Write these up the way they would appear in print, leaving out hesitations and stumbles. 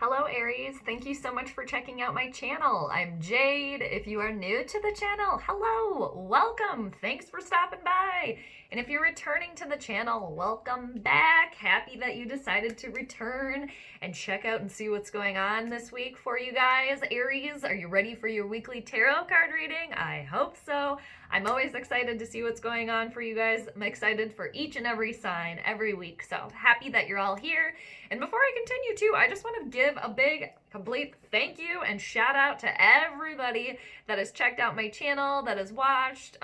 Hello Aries, thank you so much for checking out my channel. I'm Jade. If you are new to the channel, hello, welcome, thanks for stopping by. And if you're returning to the channel, welcome back. Happy that you decided to return and check out and see what's going on this week for you guys. Aries, are you ready for your weekly tarot card reading? I hope so. I'm always excited to see what's going on for you guys. I'm excited for each and every sign every week. So happy that you're all here. And before I continue too, I just want to give a big complete thank you and shout out to everybody that has checked out my channel, that has watched,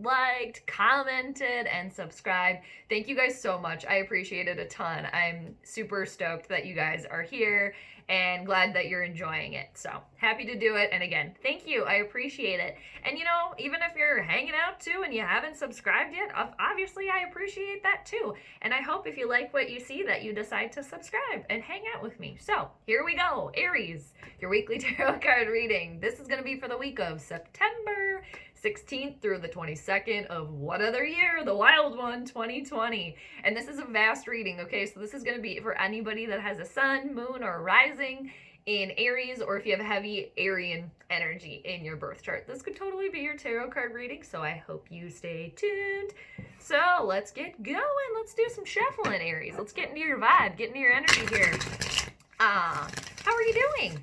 liked, commented, and subscribed. Thank you guys so much. I appreciate it a ton. I'm super stoked that you guys are here and glad that you're enjoying it. So happy to do it. And again, thank you. I appreciate it. And you know, even if you're hanging out too and you haven't subscribed yet, obviously I appreciate that too. And I hope if you like what you see that you decide to subscribe and hang out with me. So here we go. Aries, your weekly tarot card reading. This is going to be for the week of September 16th through the 22nd of what other year? The wild one, 2020. And this is a vast reading, okay? So this is going to be for anybody that has a sun, moon, or rising in Aries, or if you have heavy Aryan energy in your birth chart. This could totally be your tarot card reading, so I hope you stay tuned. So let's get going. Let's do some shuffling, Aries. Let's get into your vibe, get into your energy here. How are you doing,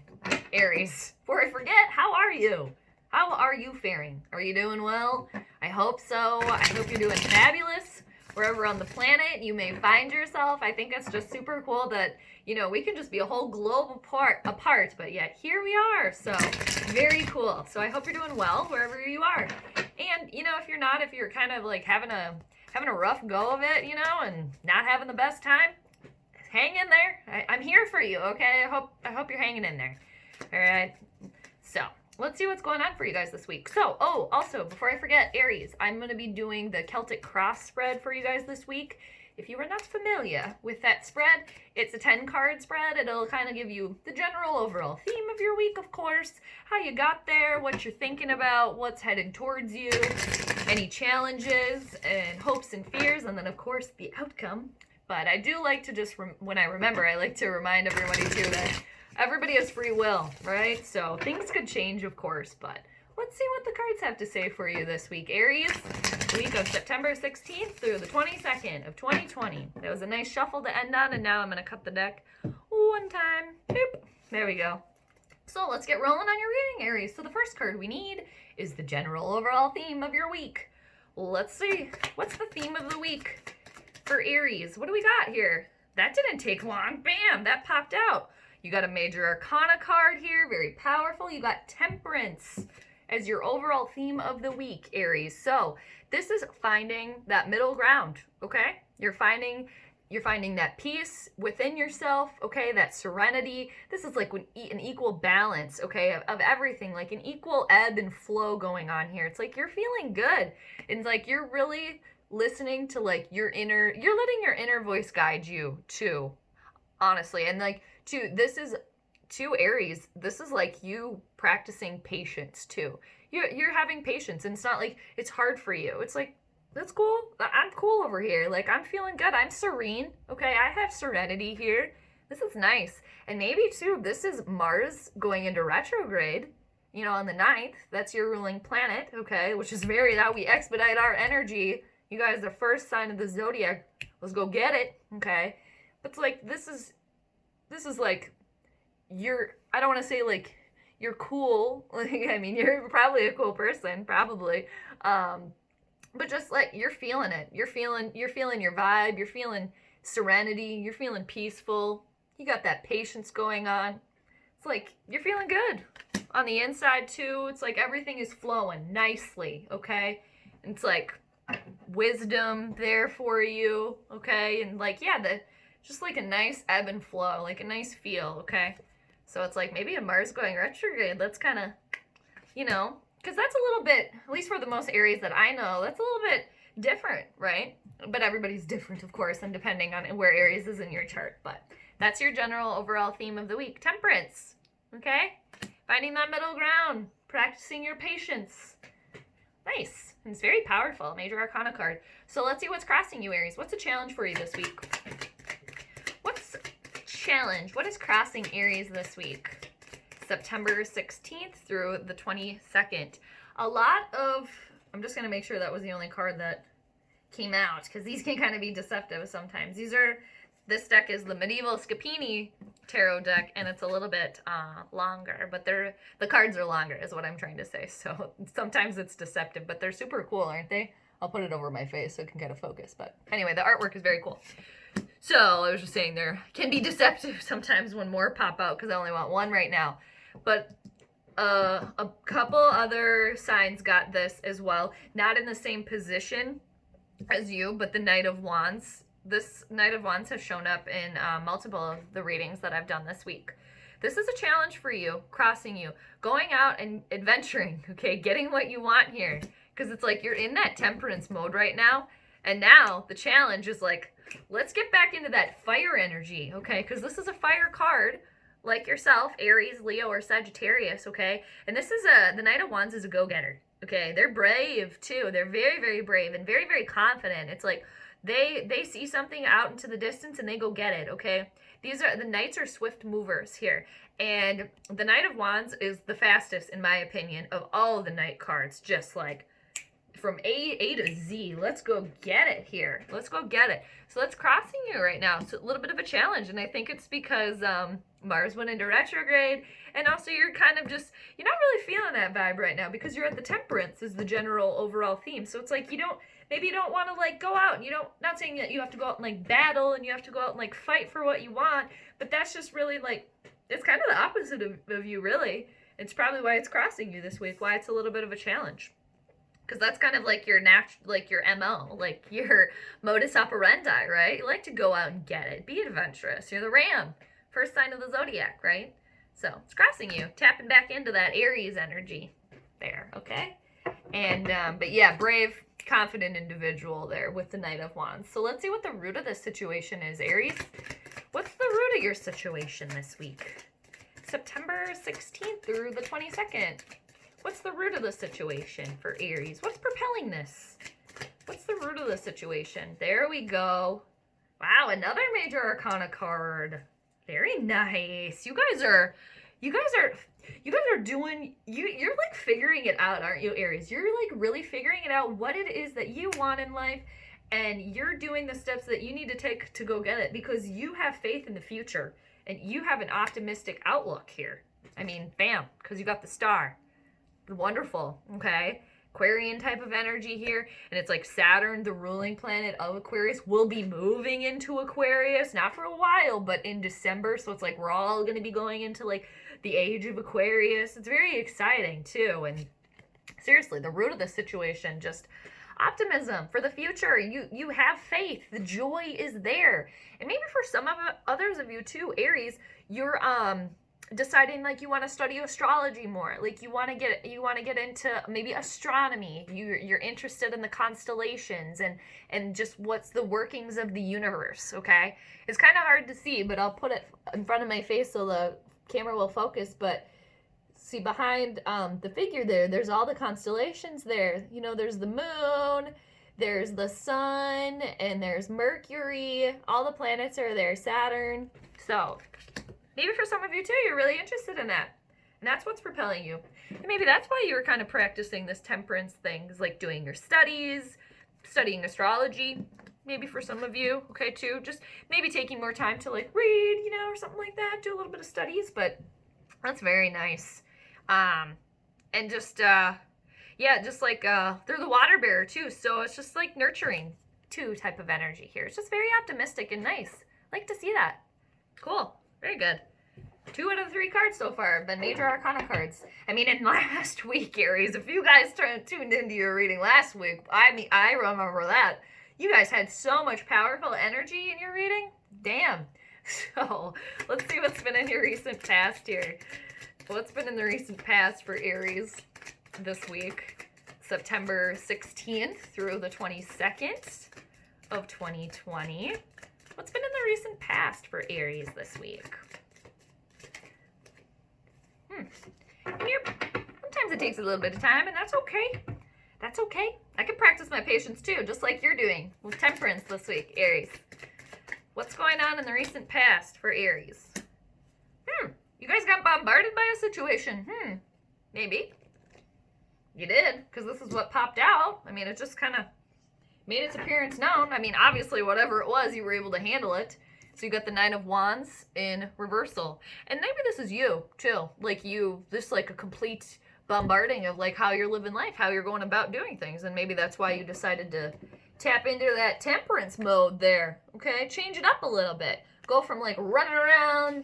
Aries? Before I forget, how are you? How are you faring? Are you doing well? I hope so. I hope you're doing fabulous wherever on the planet you may find yourself. I think it's just super cool that, you know, we can just be a whole globe apart, but yet here we are. So very cool. So I hope you're doing well wherever you are. And, you know, if you're not, if you're kind of like having a rough go of it, you know, and not having the best time, hang in there. I'm here for you, okay? I hope you're hanging in there. All right. So let's see what's going on for you guys this week. So, also, before I forget, Aries, I'm going to be doing the Celtic cross spread for you guys this week. If you are not familiar with that spread, it's a 10-card spread. It'll kind of give you the general overall theme of your week, of course, how you got there, what you're thinking about, what's headed towards you, any challenges and hopes and fears, and then, of course, the outcome. But I do like to just, when I remember, I like to remind everybody, too, that everybody has free will, right? So things could change, of course, but let's see what the cards have to say for you this week. Aries, week of September 16th through the 22nd of 2020. That was a nice shuffle to end on, and now I'm going to cut the deck one time. Boop. There we go. So let's get rolling on your reading, Aries. So the first card we need is the general overall theme of your week. Let's see. What's the theme of the week for Aries? What do we got here? That didn't take long. Bam! That popped out. You got a major arcana card here, very powerful. You got temperance as your overall theme of the week, Aries. So this is finding that middle ground, okay? You're finding that peace within yourself, okay? That serenity. This is like an equal balance, okay, of everything, like an equal ebb and flow going on here. It's like you're feeling good. It's like you're really listening to like you're letting your inner voice guide you too, honestly. And like, this is to Aries, this is like you practicing patience too. You're having patience, and it's not like it's hard for you. It's like, that's cool. I'm cool over here. Like, I'm feeling good. I'm serene. Okay, I have serenity here. This is nice. And maybe too, this is Mars going into retrograde, you know, on the 9th. That's your ruling planet, okay, which is how we expedite our energy. You guys, the first sign of the zodiac. Let's go get it, okay? But it's like, this is like, I don't want to say like you're cool. Like, I mean, you're probably a cool person, probably. But just like you're feeling it. You're feeling your vibe. You're feeling serenity. You're feeling peaceful. You got that patience going on. It's like you're feeling good on the inside too. It's like everything is flowing nicely, okay? And it's like wisdom there for you, okay? And like, yeah, just like a nice ebb and flow, like a nice feel, okay? So it's like maybe a Mars going retrograde, that's kind of, you know, because that's a little bit, at least for the most Aries that I know, that's a little bit different, right? But everybody's different, of course, and depending on where Aries is in your chart. But that's your general overall theme of the week. Temperance, okay? Finding that middle ground, practicing your patience. Nice. And it's very powerful, major arcana card. So let's see what's crossing you, Aries. What's a challenge for you this week? What's challenge? What is crossing Aries this week? September 16th through the 22nd. A lot of, I'm just going to make sure that was the only card that came out, because these can kind of be deceptive sometimes. This deck is the Medieval Scapini Tarot deck, and it's a little bit longer, but the cards are longer is what I'm trying to say. So sometimes it's deceptive, but they're super cool, aren't they? I'll put it over my face so it can kind of focus. But anyway, the artwork is very cool. So I was just saying there can be deceptive sometimes when more pop out, because I only want one right now. But a couple other signs got this as well. Not in the same position as you, but the Knight of Wands. This Knight of Wands has shown up in multiple of the readings that I've done this week. This is a challenge for you, crossing you, going out and adventuring, okay, getting what you want here. Because it's like you're in that temperance mode right now. And now the challenge is like, let's get back into that fire energy, okay? Because this is a fire card, like yourself, Aries, Leo, or Sagittarius, okay? And this is the Knight of Wands is a go-getter, okay? They're brave, too. They're very, very brave and very, very confident. It's like they see something out into the distance and they go get it, okay? The Knights are swift movers here. And the Knight of Wands is the fastest, in my opinion, of all of the Knight cards. Just like from A to Z. Let's go get it here. Let's go get it. So that's crossing you right now. It's a little bit of a challenge, and I think it's because Mars went into retrograde, and also you're kind of just, you're not really feeling that vibe right now because you're at the temperance is the general overall theme. So it's like maybe you don't want to like go out, and not saying that you have to go out and like battle and you have to go out and like fight for what you want, but that's just really like, it's kind of the opposite of you, really. It's probably why it's crossing you this week, why it's a little bit of a challenge. Because that's kind of like your MO, like your modus operandi, right? You like to go out and get it. Be adventurous. You're the Ram, first sign of the zodiac, right? So it's crossing you, tapping back into that Aries energy there, okay? And, but yeah, brave, confident individual there with the Knight of Wands. So let's see what the root of this situation is, Aries. What's the root of your situation this week? September 16th through the 22nd. What's the root of the situation for Aries? What's propelling this? What's the root of the situation? There we go. Wow, another major arcana card. Very nice. You guys are doing, you're like figuring it out, aren't you, Aries? You're like really figuring it out what it is that you want in life, and you're doing the steps that you need to take to go get it because you have faith in the future and you have an optimistic outlook here. I mean, bam, because you got the star. Wonderful, okay? Aquarian type of energy here, and it's like Saturn, the ruling planet of Aquarius, will be moving into Aquarius, not for a while, but in December, so it's like we're all going to be going into like the age of Aquarius. It's very exciting too, and seriously, the root of the situation, just optimism for the future. You have faith. The joy is there, and maybe for some of others of you too, Aries, you're deciding like you want to study astrology more, like you want to get into maybe astronomy. You're interested in the constellations and just what's the workings of the universe, okay? It's kind of hard to see, but I'll put it in front of my face so the camera will focus. But see behind the figure there's all the constellations there. There's the moon, there's the sun, and there's Mercury. All the planets are there, Saturn. So maybe for some of you too, you're really interested in that. And that's what's propelling you. And maybe that's why you were kind of practicing this temperance thing, like doing your studies, studying astrology. Maybe for some of you, okay, too. Just maybe taking more time to like read, or something like that. Do a little bit of studies, but that's very nice. And just, just like they're the water bearer too. So it's just like nurturing too type of energy here. It's just very optimistic and nice. Like to see that. Cool. Very good. 2 out of the 3 cards so far have been major arcana cards. I mean, in last week, Aries, if you guys tuned into your reading last week, I remember that. You guys had so much powerful energy in your reading. Damn. So, let's see what's been in your recent past here. What's been in the recent past for Aries this week? September 16th through the 22nd of 2020. What's been in the recent past for Aries this week? Sometimes it takes a little bit of time, and that's okay. That's okay. I can practice my patience too, just like you're doing with temperance this week, Aries. What's going on in the recent past for Aries? You guys got bombarded by a situation. Maybe. You did, because this is what popped out. I mean, it just kind of made its appearance known. I mean, obviously, whatever it was, you were able to handle it. So you got the Nine of Wands in reversal. And maybe this is you, too. Like this like a complete bombarding of like how you're living life, how you're going about doing things. And maybe that's why you decided to tap into that temperance mode there. Okay? Change it up a little bit. Go from like running around,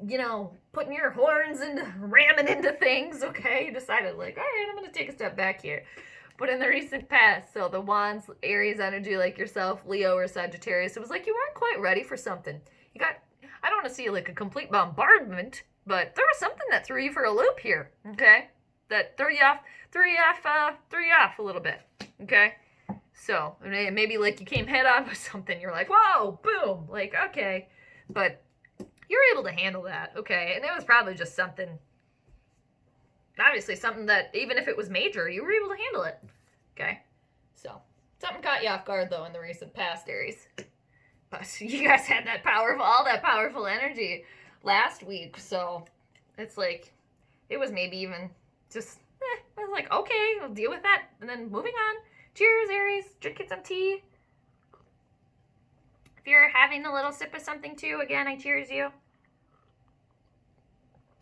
you know, putting your horns into, ramming into things, okay? You decided like, all right, I'm going to take a step back here. But in the recent past, so the Wands, Aries energy like yourself, Leo or Sagittarius, it was like you weren't quite ready for something. You got, I don't want to see like a complete bombardment, but there was something that threw you for a loop here, okay? That threw you off a little bit, okay? So maybe like you came head on with something. You're like, whoa, boom, like, okay. But you're able to handle that, okay? And it was probably just something, obviously something that even if it was major, you were able to handle it, okay? So something caught you off guard though in the recent past, Aries. But you guys had all that powerful energy last week, so it's like, it was maybe even just, I was like, okay, I'll deal with that. And then moving on. Cheers, Aries. Drinking some tea. If you're having a little sip of something too, again, I cheers you.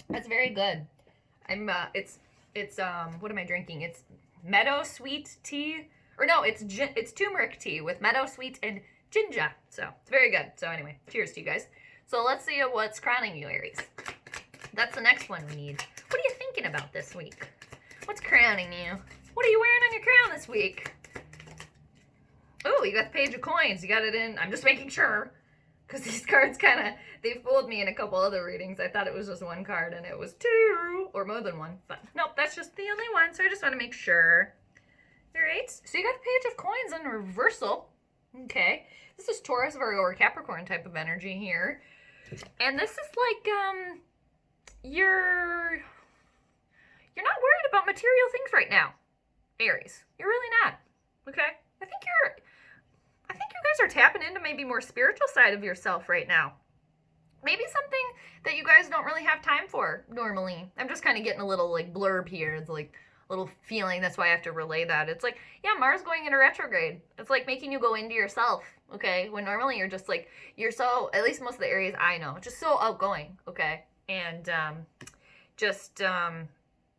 That's very good. What am I drinking? It's meadow sweet tea. Or no, it's turmeric tea with meadow sweet and ginger. So it's very good. So anyway, cheers to you guys. So let's see what's crowning you, Aries. That's the next one we need. What are you thinking about this week? What's crowning you? What are you wearing on your crown this week? Oh, you got the Page of Coins. You got it in. I'm just making sure. Because these cards they fooled me in a couple other readings. I thought it was just one card and it was two or more than one. But nope, that's just the only one. So I just want to make sure. All right. So you got the Page of Coins in reversal. Okay. This is Taurus, Virgo, or Capricorn type of energy here. And this is like, you're not worried about material things right now, Aries. You're really not. Okay? I think you guys are tapping into maybe more spiritual side of yourself right now. Maybe something that you guys don't really have time for normally. I'm just kind of getting a little like blurb here. It's like a little feeling. That's why I have to relay that. It's like, yeah, Mars going into retrograde. It's like making you go into yourself, okay? When normally you're just like, you're so, at least most of the Aries I know, just so outgoing, okay? And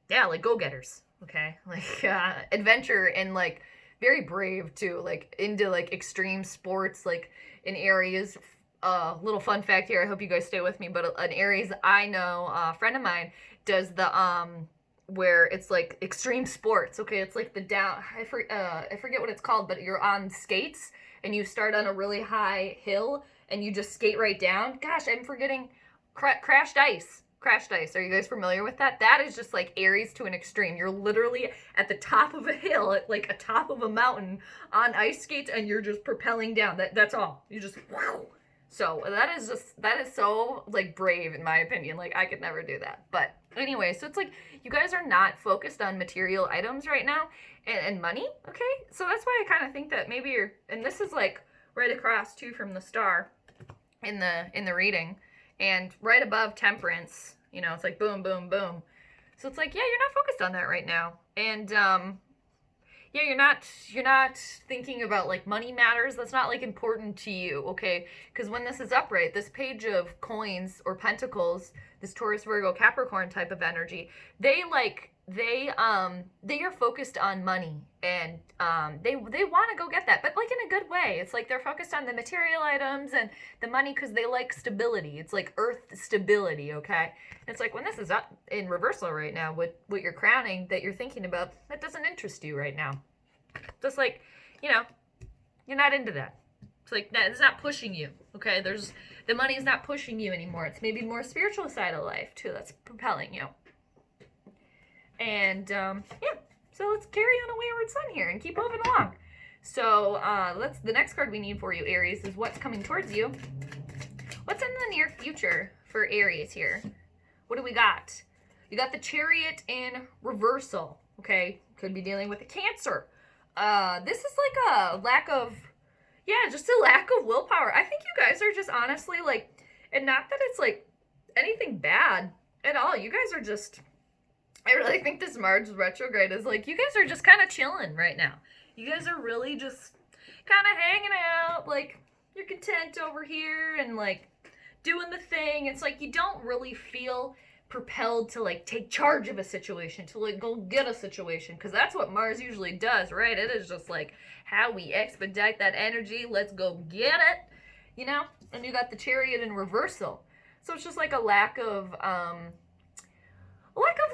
yeah, like go-getters, okay? Like adventure and like very brave too, like into like extreme sports, like in Aries. Little fun fact here, I hope you guys stay with me, but an Aries I know, a friend of mine does the where it's like extreme sports, okay? It's like the down, I forget what it's called, but you're on skates and you start on a really high hill and you just skate right down. Gosh, I'm forgetting. Crashed ice. Are you guys familiar with that? That is just like Aries to an extreme. You're literally at the top of a hill, at like a top of a mountain on ice skates, and you're just propelling down. That's all. You just wow. So that is so like brave in my opinion. Like I could never do that. But anyway, so it's like you guys are not focused on material items right now and money, okay? So that's why I kind of think that maybe you're, and this is like right across too from the star in the reading. And right above temperance, you know, it's like boom, boom, boom. So it's like, yeah, you're not focused on that right now. And yeah, you're not thinking about like money matters. That's not like important to you, okay? Because when this is upright, this Page of Coins or Pentacles, this Taurus, Virgo, Capricorn type of energy, they are focused on money and they want to go get that, but like in a good way. It's like they're focused on the material items and the money because they like stability. It's like earth stability, okay? It's like when this is up in reversal right now, what you're crowning that you're thinking about, that doesn't interest you right now. Just like, you know, you're not into that. It's like it's not pushing you, okay? The money's not pushing you anymore. It's maybe more spiritual side of life too that's propelling you. And yeah, so let's carry on a wayward sun here and keep moving along. So the next card we need for you, Aries, is what's coming towards you. What's in the near future for Aries here? What do we got? You got the Chariot in reversal, okay? Could be dealing with a Cancer. This is like a lack of, Yeah, just a lack of willpower. I think you guys are just honestly like, and not that it's like anything bad at all. You guys are just, I really think this Mars retrograde is like, you guys are just kind of chilling right now. You guys are really just kind of hanging out, like, you're content over here and like doing the thing. It's like you don't really feel propelled to like take charge of a situation, to like go get a situation, because that's what Mars usually does, right? It is just like how we expedite that energy. Let's go get it, you know? And you got the Chariot in reversal. So it's just like a lack of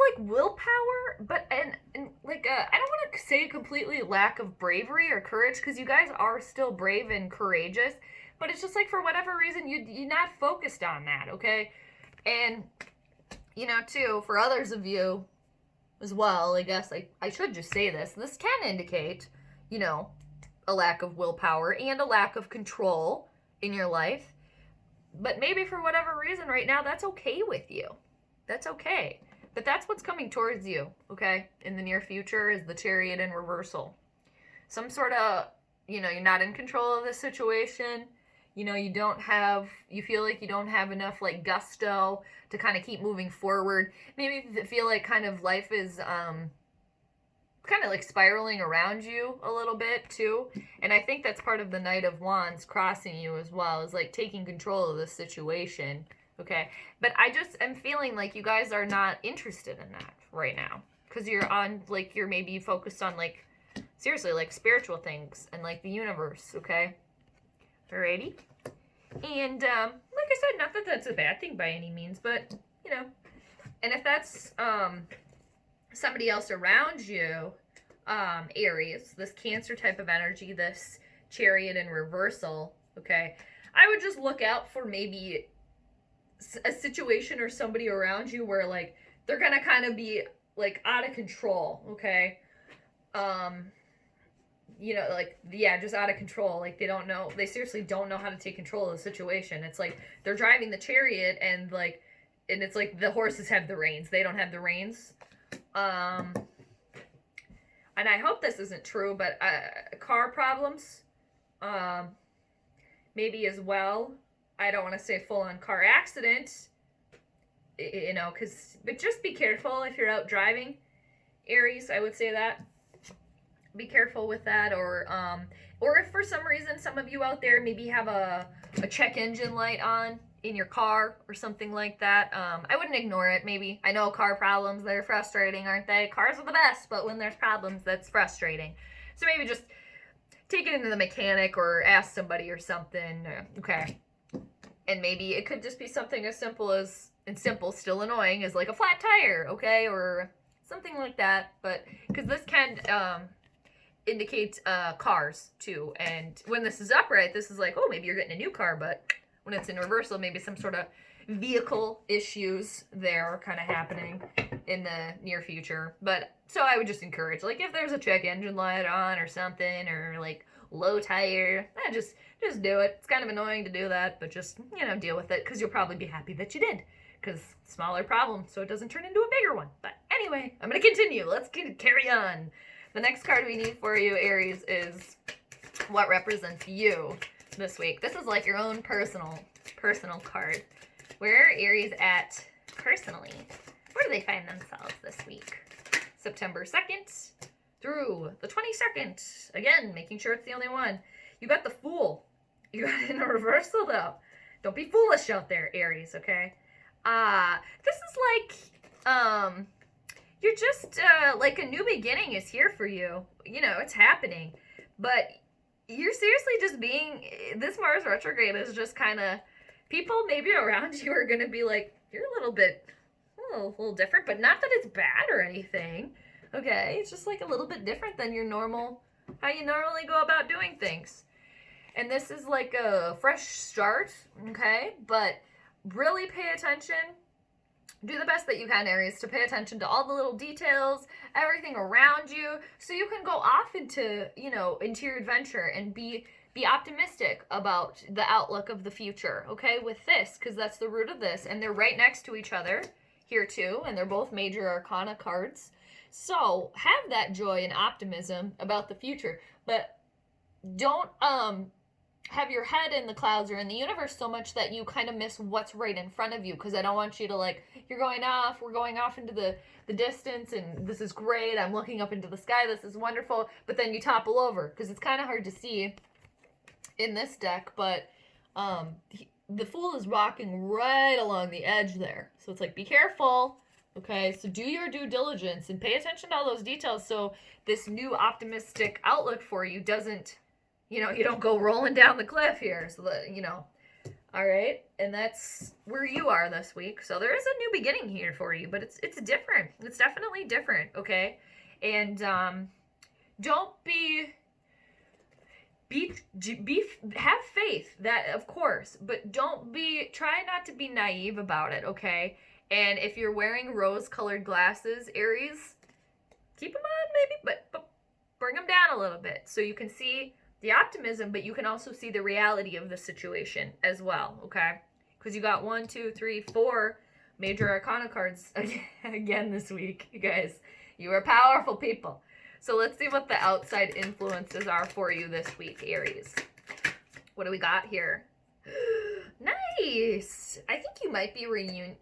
like willpower, but and like I don't want to say completely lack of bravery or courage, because you guys are still brave and courageous, but it's just like for whatever reason you're not focused on that, okay? And you know, too, for others of you as well, I guess I should just say this. This can indicate, you know, a lack of willpower and a lack of control in your life. But maybe for whatever reason right now, that's okay with you. That's okay. But that's what's coming towards you, okay, in the near future is the Chariot in reversal. Some sort of, you know, you're not in control of the situation. You know, you feel like you don't have enough, like, gusto to kind of keep moving forward. Maybe you feel like kind of life is kind of like spiraling around you a little bit, too. And I think that's part of the Knight of Wands crossing you as well, is like taking control of the situation, okay? But I just am feeling like you guys are not interested in that right now, because you're on, like, you're maybe focused on, like, seriously, like, spiritual things and, like, the universe, okay? Alrighty. And, like I said, not that that's a bad thing by any means, but, you know, and if that's, somebody else around you, Aries, this Cancer type of energy, this Chariot in reversal, okay, I would just look out for maybe a situation or somebody around you where, like, they're gonna kind of be, like, out of control, okay? You know, like, yeah, just out of control. Like, they seriously don't know how to take control of the situation. It's like they're driving the chariot and it's like the horses have the reins. They don't have the reins. And I hope this isn't true, but car problems, maybe as well. I don't want to say full-on car accident, you know, but just be careful if you're out driving, Aries. I would say that. Be careful with that, or if for some reason some of you out there maybe have a check engine light on in your car or something like that, I wouldn't ignore it. Maybe, I know car problems, they're frustrating, aren't they? Cars are the best, but when there's problems, that's frustrating. So maybe just take it into the mechanic or ask somebody or something, okay? And maybe it could just be something as simple as, and simple, still annoying, as like a flat tire, okay? Or something like that, but, because this can, indicates cars too, and when this is upright, this is like, oh, maybe you're getting a new car, but when it's in reversal, maybe some sort of vehicle issues there kind of happening in the near future. But so I would just encourage, like, if there's a check engine light on or something, or like low tire, just do it. It's kind of annoying to do that, but just, you know, deal with it, because you'll probably be happy that you did, because smaller problem, so it doesn't turn into a bigger one. But anyway, I'm gonna continue. Let's carry on. The next card we need for you, Aries, is what represents you this week. This is like your own personal card. Where are Aries at personally? Where do they find themselves this week? September 2nd through the 22nd. Again, making sure it's the only one. You got the Fool. You got it in a reversal, though. Don't be foolish out there, Aries, okay? This is like, you're just, like, a new beginning is here for you. You know, it's happening. But you're seriously just this Mars retrograde is just kind of, people maybe around you are going to be like, you're a little different, but not that it's bad or anything. Okay, it's just like a little bit different than how you normally go about doing things. And this is like a fresh start, okay? But really pay attention. Do the best that you can, Aries, to pay attention to all the little details, everything around you, so you can go off into your adventure and be optimistic about the outlook of the future, okay, with this, because that's the root of this, and they're right next to each other here too, and they're both major arcana cards. So have that joy and optimism about the future, but don't have your head in the clouds or in the universe so much that you kind of miss what's right in front of you. Because I don't want you to, like, we're going off into the distance, and this is great, I'm looking up into the sky, this is wonderful, but then you topple over, because it's kind of hard to see in this deck, but the Fool is walking right along the edge there. So it's like, be careful. Okay, so do your due diligence and pay attention to all those details so this new optimistic outlook for you doesn't, you don't go rolling down the cliff here. So that, all right, and that's where you are this week. So there is a new beginning here for you, but it's different. It's definitely different, okay? And don't have faith, that of course, but try not to be naive about it, okay? And if you're wearing rose-colored glasses, Aries, keep them on maybe, but bring them down a little bit so you can see the optimism, but you can also see the reality of the situation as well, okay? Because you got 1, 2, 3, 4 major arcana cards again this week, you guys. You are powerful people. So let's see what the outside influences are for you this week, Aries. What do we got here? Nice. I think you might be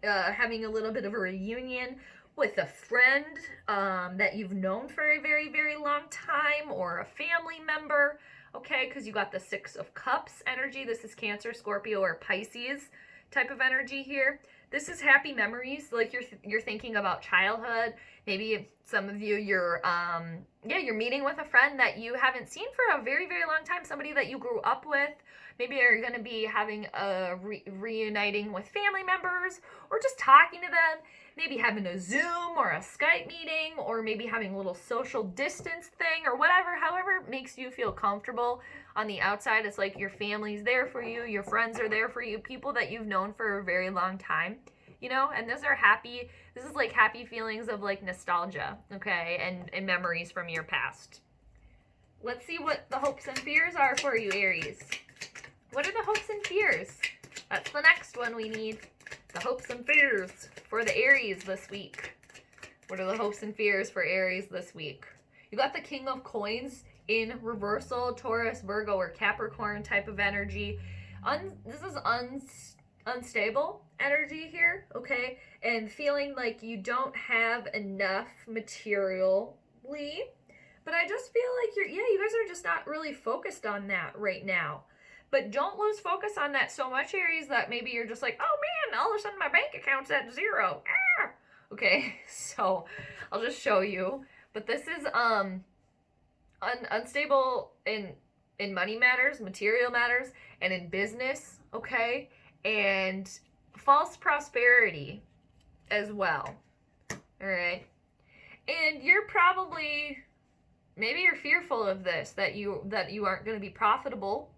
having a little bit of a reunion with a friend that you've known for a very, very long time, or a family member, okay? Because you got the 6 of Cups energy. This is Cancer, Scorpio, or Pisces type of energy here. This is happy memories, like you're thinking about childhood. Maybe some of you, you're meeting with a friend that you haven't seen for a very, very long time, somebody that you grew up with. Maybe you're going to be having a reuniting with family members, or just talking to them. Maybe having a Zoom or a Skype meeting, or maybe having a little social distance thing, or whatever, however makes you feel comfortable. On the outside, it's like your family's there for you, your friends are there for you, people that you've known for a very long time, and this is like happy feelings of like nostalgia, okay, and memories from your past. Let's see what the hopes and fears are for you, Aries. What are the hopes and fears? That's the next one we need. The hopes and fears for the Aries this week. What are the hopes and fears for Aries this week? You got the King of Coins in reversal, Taurus, Virgo, or Capricorn type of energy. This is unstable energy here, okay? And feeling like you don't have enough materially. But I just feel like you guys are just not really focused on that right now. But don't lose focus on that so much, Aries, that maybe you're just like, oh man, all of a sudden my bank account's at 0. Ah! Okay, so I'll just show you. But this is unstable in money matters, material matters, and in business, okay? And false prosperity as well. All right? And you're probably, maybe you're fearful of this, that you aren't going to be profitable,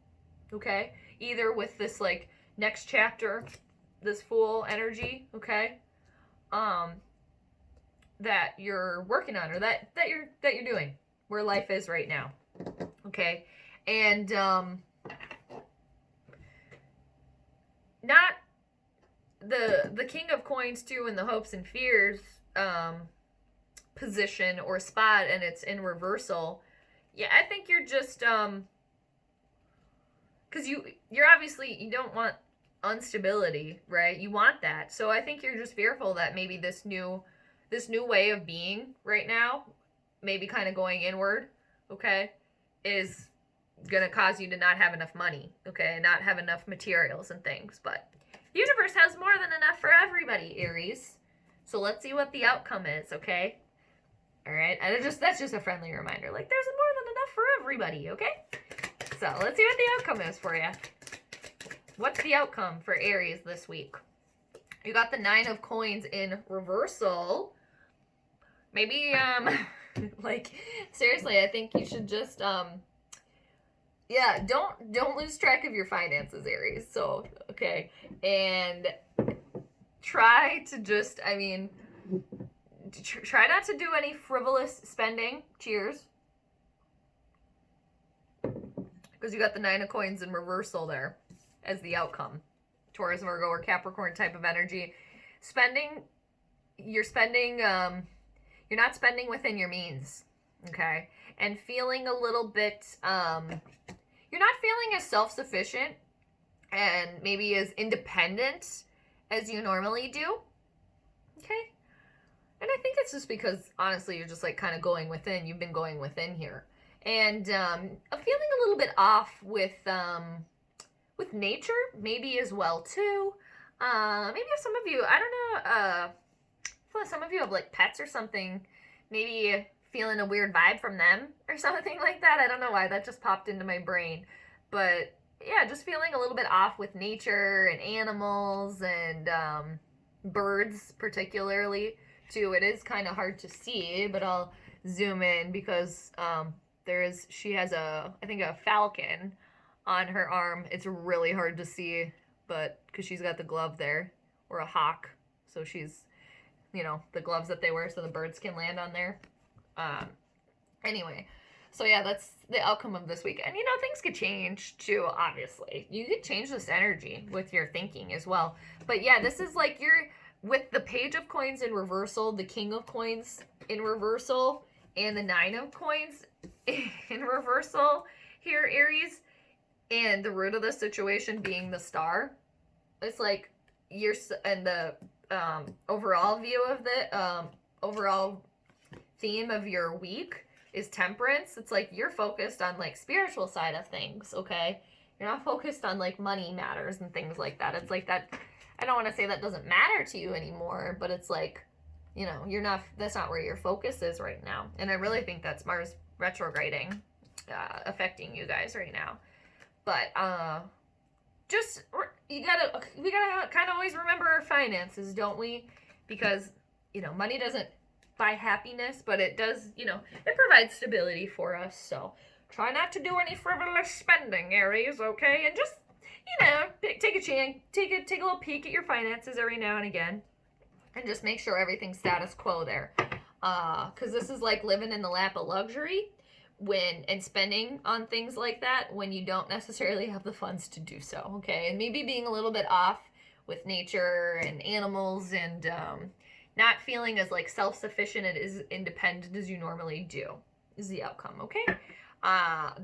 okay? Either with this like next chapter, this Fool energy, okay? That you're working on, or that you're doing, where life is right now, okay? And not the King of Coins too in the hopes and fears position or spot, and it's in reversal. Yeah, I think you're just because you're obviously, you don't want instability, right? You want that. So I think you're just fearful that maybe this new way of being right now, maybe kind of going inward, okay, is going to cause you to not have enough money, okay, not have enough materials and things. But the universe has more than enough for everybody, Aries. So let's see what the outcome is, okay? All right, and that's just a friendly reminder. Like, there's more than enough for everybody, okay? So let's see what the outcome is for you. What's the outcome for Aries this week? You got the 9 of Coins in reversal. Maybe, like, seriously, I think you should just, yeah, don't lose track of your finances, Aries. So, okay. And try to just, try not to do any frivolous spending. Cheers. Because you got the 9 of Coins in reversal there as the outcome. Taurus, Virgo, or Capricorn type of energy. You're not spending within your means, okay? And feeling a little bit, you're not feeling as self-sufficient and maybe as independent as you normally do. Okay? And I think it's just because, honestly, you're just like kind of going within. You've been going within here. And feeling a little bit off with nature, maybe as well, too. Maybe if some of you, I don't know, I feel like some of you have like pets or something, maybe feeling a weird vibe from them or something like that. I don't know why that just popped into my brain. But yeah, just feeling a little bit off with nature and animals and birds, particularly, too. It is kind of hard to see, but I'll zoom in because she has I think a falcon on her arm. It's really hard to see, but because she's got the glove there, or a hawk, so she's, the gloves that they wear so the birds can land on there. Anyway, so yeah, that's the outcome of this week. And things could change too, obviously. You could change this energy with your thinking as well. But yeah, this is like with the Page of Coins in reversal, the King of Coins in reversal, and the Nine of Coins in reversal here, Aries. And the root of the situation being the Star. It's like and the overall view of the overall theme of your week is temperance. It's like you're focused on like spiritual side of things, okay? You're not focused on like money matters and things like that. It's like that, I don't want to say that doesn't matter to you anymore, but it's like, that's not where your focus is right now. And I really think that's Mars retrograding affecting you guys right now. But we gotta kind of always remember our finances, don't we? Because money doesn't buy happiness, but it does, it provides stability for us. So try not to do any frivolous spending, Aries, okay? And just take a chance, take a little peek at your finances every now and again, and just make sure everything's status quo there. Because this is like living in the lap of luxury and spending on things like that when you don't necessarily have the funds to do so, okay? And maybe being a little bit off with nature and animals and not feeling as like self-sufficient and as independent as you normally do is the outcome, okay?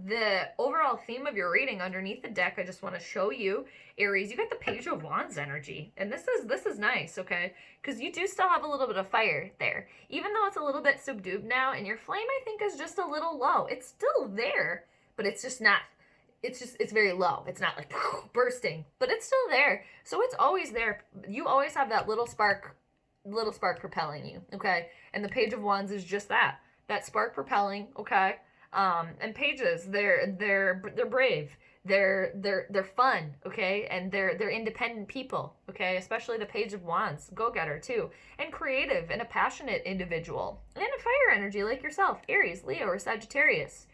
The overall theme of your reading underneath the deck, I just want to show you, Aries, you got the Page of Wands energy. And this is nice, okay? Because you do still have a little bit of fire there. Even though it's a little bit subdued now, and your flame, I think, is just a little low. It's still there, but it's just not, it's very low. It's not like bursting, but it's still there. So it's always there. You always have that little spark propelling you, okay? And the Page of Wands is just that spark propelling, okay? And pages, they're brave, they're fun, okay, and they're independent people, okay, especially the Page of Wands, go-getter too, and creative and a passionate individual, and a fire energy like yourself, Aries, Leo, or Sagittarius.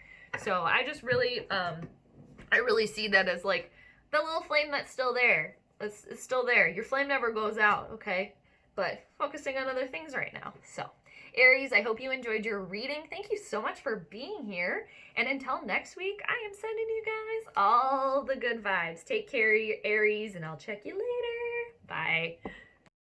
So I just really, I really see that as like the little flame that's still there. It's still there. Your flame never goes out, okay, but focusing on other things right now. So Aries, I hope you enjoyed your reading. Thank you so much for being here. And until next week, I am sending you guys all the good vibes. Take care, Aries, and I'll check you later. Bye.